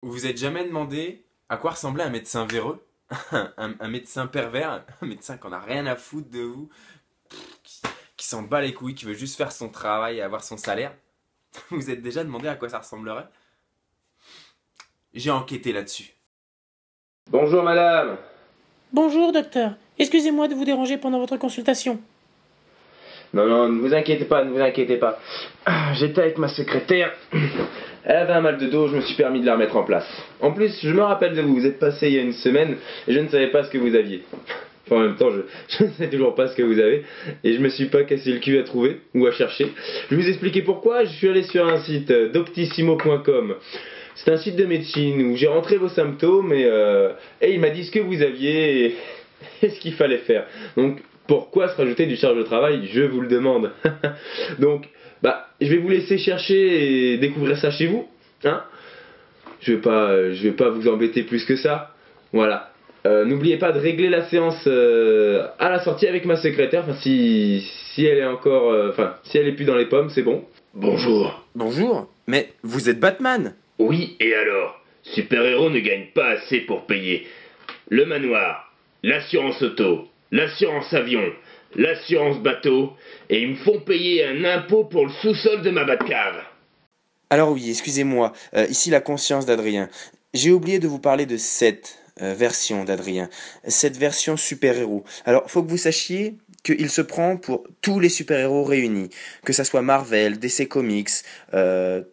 Vous vous êtes jamais demandé à quoi ressemblait un médecin véreux? Un médecin pervers? Un médecin qui en a rien à foutre de vous? Qui, qui s'en bat les couilles, qui veut juste faire son travail et avoir son salaire? Vous vous êtes déjà demandé à quoi ça ressemblerait? J'ai enquêté là-dessus. Bonjour madame. Bonjour, docteur. Excusez-moi de vous déranger pendant votre consultation. Non, non, ne vous inquiétez pas, ne vous inquiétez pas. J'étais avec ma secrétaire. Elle avait un mal de dos, je me suis permis de la remettre en place. En plus, je me rappelle de vous, vous êtes passé il y a une semaine et je ne savais pas ce que vous aviez. Enfin, en même temps, je ne sais toujours pas ce que vous avez et je me suis pas cassé le cul à trouver ou à chercher. Je vais vous expliquer pourquoi. Je suis allé sur un site doctissimo.com. C'est un site de médecine où j'ai rentré vos symptômes et il m'a dit ce que vous aviez et ce qu'il fallait faire. Donc, pourquoi se rajouter du charge de travail? Je vous le demande. Donc, je vais vous laisser chercher et découvrir ça chez vous. Hein, je vais pas vous embêter plus que ça. Voilà. N'oubliez pas de régler la séance à la sortie avec ma secrétaire. Enfin, si elle est encore, si elle est plus dans les pommes, c'est bon. Bonjour. Bonjour, mais vous êtes Batman? Oui, et alors? Super-héros ne gagnent pas assez pour payer le manoir, l'assurance auto, l'assurance avion, l'assurance bateau, et ils me font payer un impôt pour le sous-sol de ma Batcave. Alors oui, excusez-moi, ici la conscience d'Adrien. J'ai oublié de vous parler de cette version d'Adrien, cette version super-héros. Alors, faut que vous sachiez qu'il se prend pour tous les super-héros réunis, que ça soit Marvel, DC Comics,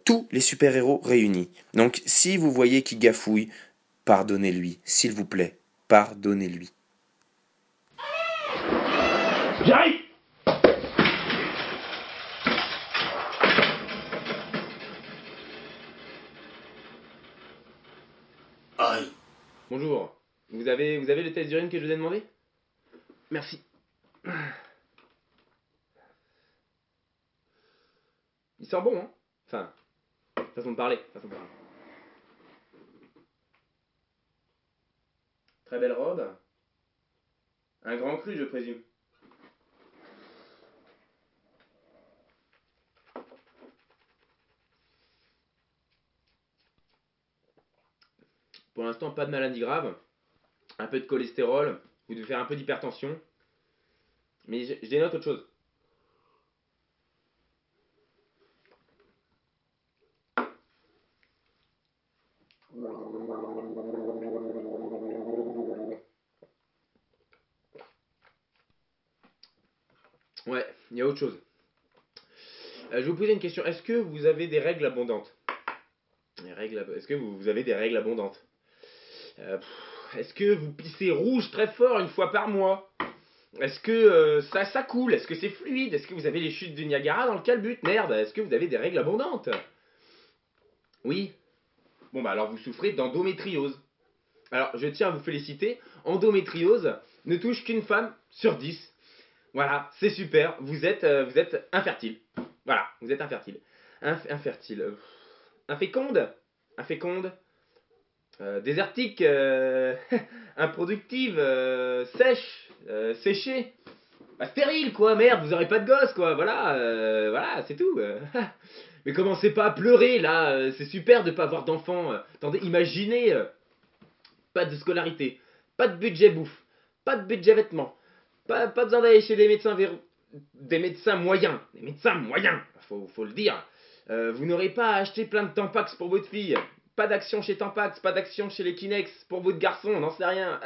tous les super-héros réunis. Donc, si vous voyez qu'il gafouille, pardonnez-lui, s'il vous plaît, pardonnez-lui. J'arrive! Aïe. Bonjour. Vous avez le test d'urine que je vous ai demandé? Merci. Il sent bon, hein? Enfin, façon de parler, façon de parler. Très belle robe. Un grand cru, je présume. Pour l'instant, pas de maladie grave. Un peu de cholestérol. Vous devez faire un peu d'hypertension. Mais je dénote autre chose. Ouais, il y a autre chose. Je vais vous poser une question. Est-ce que vous avez des règles abondantes? Est-ce que vous avez des règles abondantes? Est-ce que vous pissez rouge très fort une fois par mois? Est-ce que ça coule? Est-ce que c'est fluide? Est-ce que vous avez les chutes du Niagara dans le calbut? Merde, est-ce que vous avez des règles abondantes? Oui. Bon bah alors vous souffrez d'endométriose. Alors je tiens à vous féliciter, endométriose ne touche qu'une femme sur 10. Voilà, c'est super, vous êtes infertile. Voilà, vous êtes infertile. Infertile. Inféconde? Inféconde? Désertique, improductive, sèche, séchée. Bah, stérile quoi, merde, vous aurez pas de gosse quoi, voilà, voilà, c'est tout. Mais commencez pas à pleurer là, c'est super de pas avoir d'enfant. Attendez, imaginez, pas de scolarité, pas de budget bouffe, pas de budget vêtements, pas besoin d'aller chez des médecins moyens, faut le dire. Vous n'aurez pas à acheter plein de Tampax pour votre fille. Pas d'action chez Tampax, pas d'action chez les Kinex pour votre garçon, on n'en sait rien.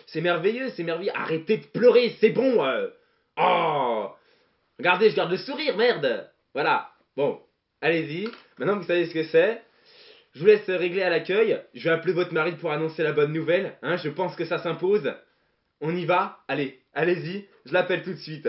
C'est merveilleux, c'est merveilleux. Arrêtez de pleurer, c'est bon. Oh, regardez, je garde le sourire, merde. Voilà. Bon, allez-y. Maintenant que vous savez ce que c'est, je vous laisse régler à l'accueil. Je vais appeler votre mari pour annoncer la bonne nouvelle. Hein, je pense que ça s'impose. On y va. Allez, allez-y. Je l'appelle tout de suite.